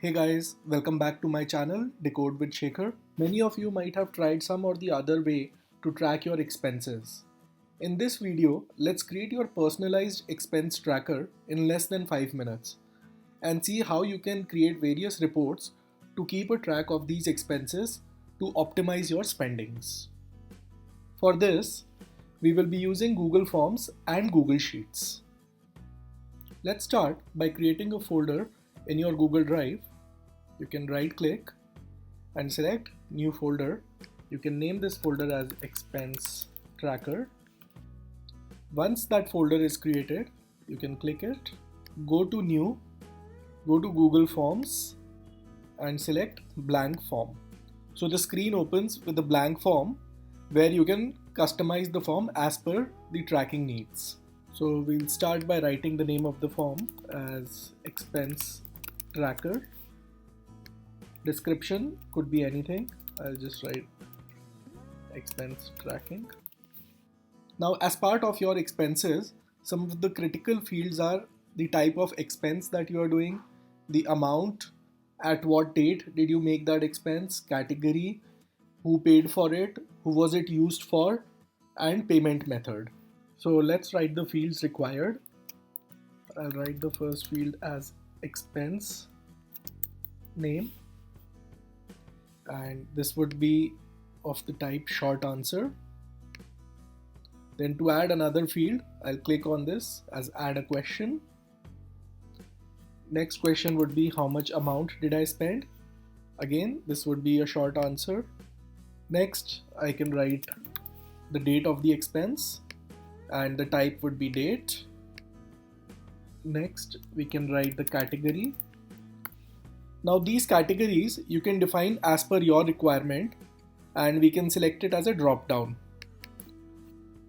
Hey guys, welcome back to my channel Decode with Shekhar. Many of you might have tried some or the other way to track your expenses. In this video, let's create your personalized expense tracker in less than 5 minutes and see how you can create various reports to keep a track of these expenses to optimize your spendings. For this, we will be using Google Forms and Google Sheets. Let's start by creating a folder in your Google Drive. You can right click and select new folder. You can name this folder as expense tracker. Once that folder is created, you can click it, go to new, go to Google Forms and select blank form. So the screen opens with a blank form where you can customize the form as per the tracking needs. So we'll start by writing the name of the form as expense tracker. Description could be anything. I'll just write expense tracking. Now, as part of your expenses, some of the critical fields are the type of expense that you are doing, the amount, at what date did you make that expense, category, who paid for it, who was it used for, and payment method. So let's write the fields required. I'll write the first field as expense name, and this would be of the type short answer. Then to add another field, I'll click on this as add a question. Next question would be how much amount did I spend? Again, this would be a short answer. Next, I can write the date of the expense and the type would be date. Next, we can write the category. Now these categories you can define as per your requirement and we can select it as a drop down.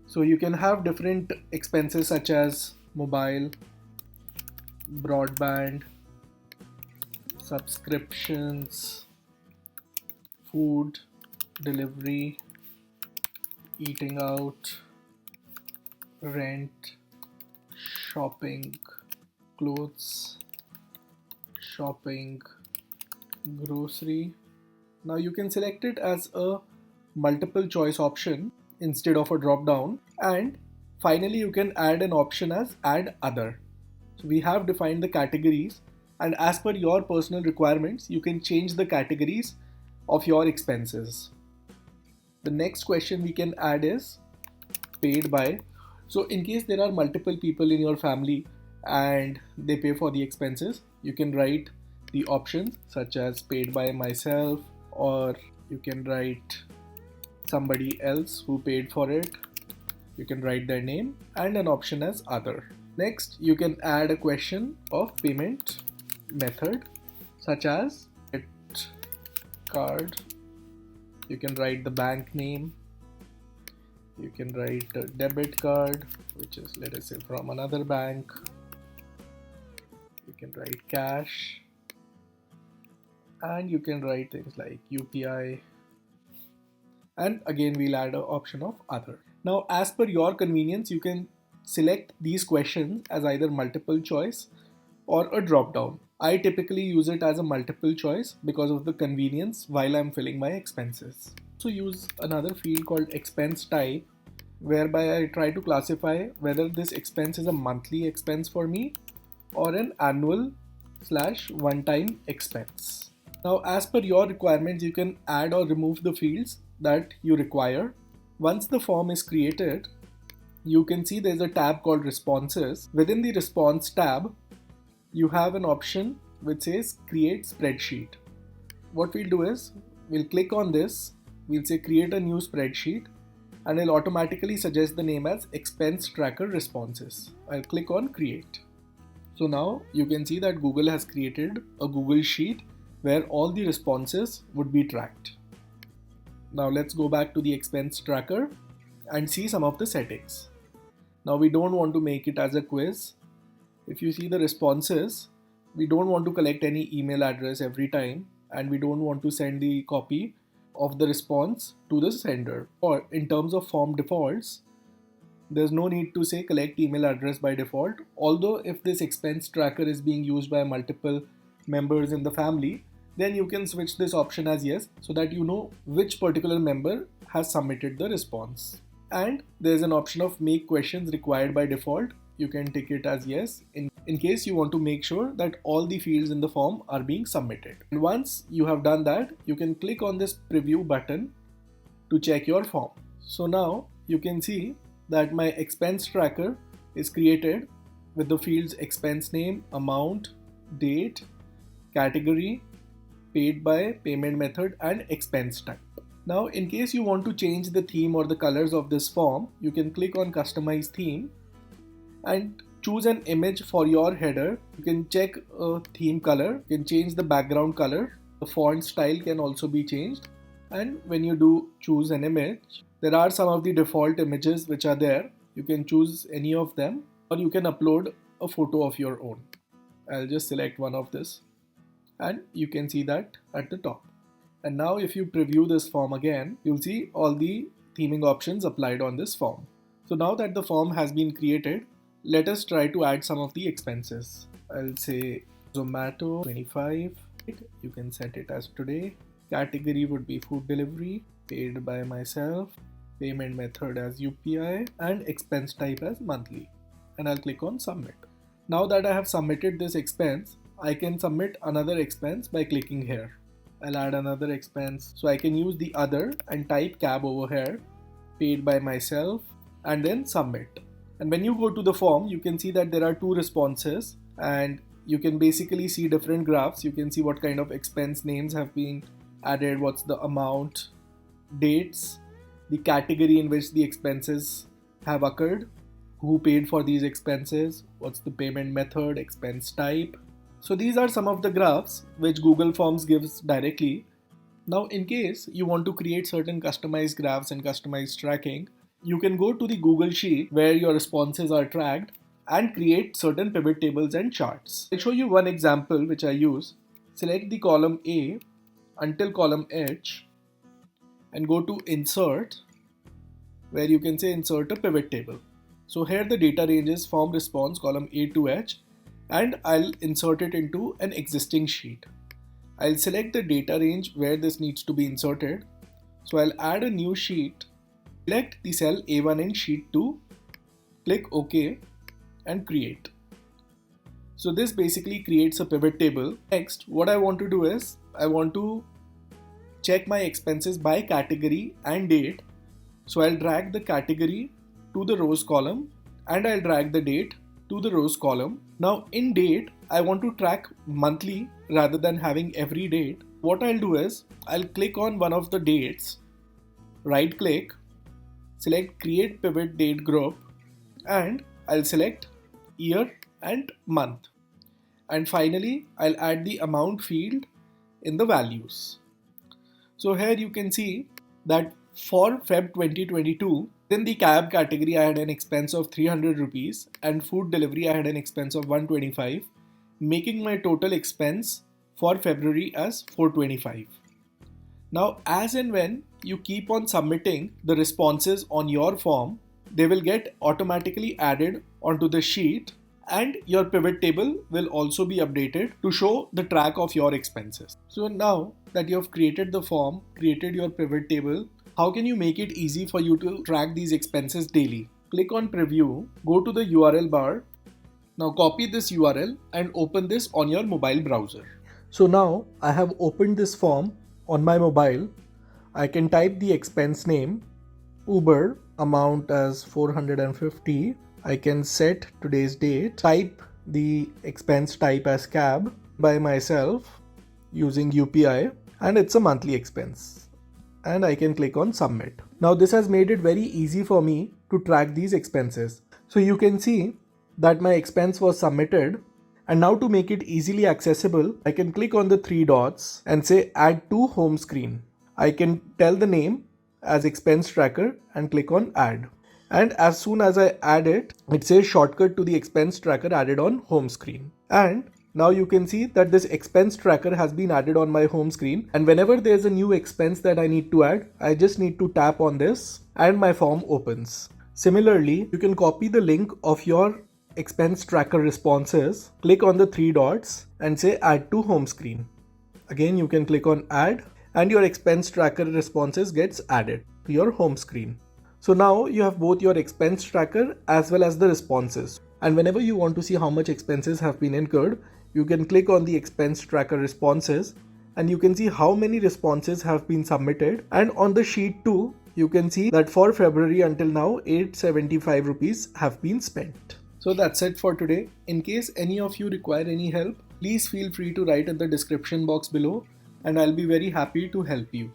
So you can have different expenses such as mobile, broadband, subscriptions, food, delivery, eating out, rent, shopping, clothes, shopping, grocery. Now you can select it as a multiple choice option instead of a drop down, and finally you can add an option as add other. So we have defined the categories, and as per your personal requirements you can change the categories of your expenses. The next question we can add is paid by. So in case there are multiple people in your family and they pay for the expenses, you can write the options such as paid by myself, or you can write somebody else who paid for it. You can write their name and an option as other. Next, you can add a question of payment method such as credit card. You can write the bank name. You can write a debit card, which is, let us say, from another bank. You can write cash, and you can write things like UPI, and again we'll add an option of other. Now as per your convenience you can select these questions as either multiple choice or a drop down. I typically use it as a multiple choice because of the convenience while I'm filling my expenses. So use another field called expense type, whereby I try to classify whether this expense is a monthly expense for me or an annual/one-time expense. Now as per your requirements you can add or remove the fields that you require. Once the form is created, you can see there's a tab called responses. Within the response tab, you have an option which says create spreadsheet. What we'll do is we'll click on this, we'll say create a new spreadsheet, and it'll automatically suggest the name as expense tracker responses. I'll click on create. So now you can see that Google has created a Google Sheet where all the responses would be tracked. Now let's go back to the expense tracker and see some of the settings. Now we don't want to make it as a quiz. If you see the responses, we don't want to collect any email address every time, and we don't want to send the copy of the response to the sender. Or in terms of form defaults, there's no need to say collect email address by default. Although if this expense tracker is being used by multiple members in the family, then you can switch this option as yes so that you know which particular member has submitted the response. And there's an option of make questions required by default. You can tick it as yes in case you want to make sure that all the fields in the form are being submitted. And once you have done that, you can click on this preview button to check your form. So now you can see that my expense tracker is created with the fields expense name, amount, date, category, paid by, payment method, and expense type. Now, in case you want to change the theme or the colors of this form, you can click on customize theme and choose an image for your header. You can check a theme color, you can change the background color, the font style can also be changed. And when you do choose an image, there are some of the default images which are there. You can choose any of them, or you can upload a photo of your own. I'll just select one of this, and you can see that at the top. And now if you preview this form again, you'll see all the theming options applied on this form. So now that the form has been created, let us try to add some of the expenses. I'll say Zomato 25. You can set it as today. Category would be food delivery, paid by myself, payment method as UPI, and expense type as monthly. And I'll click on submit. Now that I have submitted this expense, I can submit another expense by clicking here. I'll add another expense, so I can use the other and type cab over here, paid by myself, and then submit. And when you go to the form, you can see that there are two responses, and you can basically see different graphs. You can see what kind of expense names have been added, what's the amount, dates, the category in which the expenses have occurred, who paid for these expenses, what's the payment method, expense type. So these are some of the graphs which Google Forms gives directly. Now in case you want to create certain customized graphs and customized tracking, you can go to the Google Sheet where your responses are tracked and create certain pivot tables and charts. I'll show you one example which I use. Select the column A until column H and go to insert, where you can say insert a pivot table. So here the data range is form response column A to H, and I'll insert it into an existing sheet. I'll select the data range where this needs to be inserted. So I'll add a new sheet, select the cell A1 in sheet 2, click OK and create. So this basically creates a pivot table. Next, what I want to do is I want to check my expenses by category and date. So I'll drag the category to the rows column and I'll drag the date to the rows column. Now in date, I want to track monthly rather than having every date. What I'll do is I'll click on one of the dates, right click, select create pivot date group, and I'll select year and month. And finally, I'll add the amount field in the values. So here you can see that for Feb 2022, in the cab category I had an expense of 300 rupees and food delivery I had an expense of 125, making my total expense for February as 425. Now as and when you keep on submitting the responses on your form, they will get automatically added onto the sheet, and your pivot table will also be updated to show the track of your expenses. So now that you have created the form, created your pivot table, how can you make it easy for you to track these expenses daily? Click on preview, go to the URL bar. Now copy this URL and open this on your mobile browser. So now I have opened this form on my mobile. I can type the expense name, Uber, amount as 450. I can set today's date, type the expense type as cab by myself using UPI, and it's a monthly expense. And I can click on submit. Now this has made it very easy for me to track these expenses. So you can see that my expense was submitted, and now to make it easily accessible, I can click on the three dots and say add to home screen. I can tell the name as expense tracker and click on add. And as soon as I add it, it says shortcut to the expense tracker added on home screen. And now you can see that this expense tracker has been added on my home screen, and whenever there's a new expense that I need to add, I just need to tap on this and my form opens. Similarly, you can copy the link of your expense tracker responses, click on the three dots and say add to home screen. Again, you can click on add and your expense tracker responses gets added to your home screen. So now you have both your expense tracker as well as the responses. And whenever you want to see how much expenses have been incurred, you can click on the expense tracker responses and you can see how many responses have been submitted. And on the sheet 2, you can see that for February until now, 875 rupees have been spent. So that's it for today. In case any of you require any help, please feel free to write in the description box below and I'll be very happy to help you.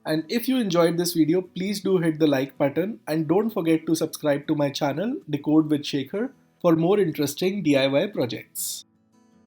And if you enjoyed this video, please do hit the like button and don't forget to subscribe to my channel Decode with Shekhar for more interesting DIY projects.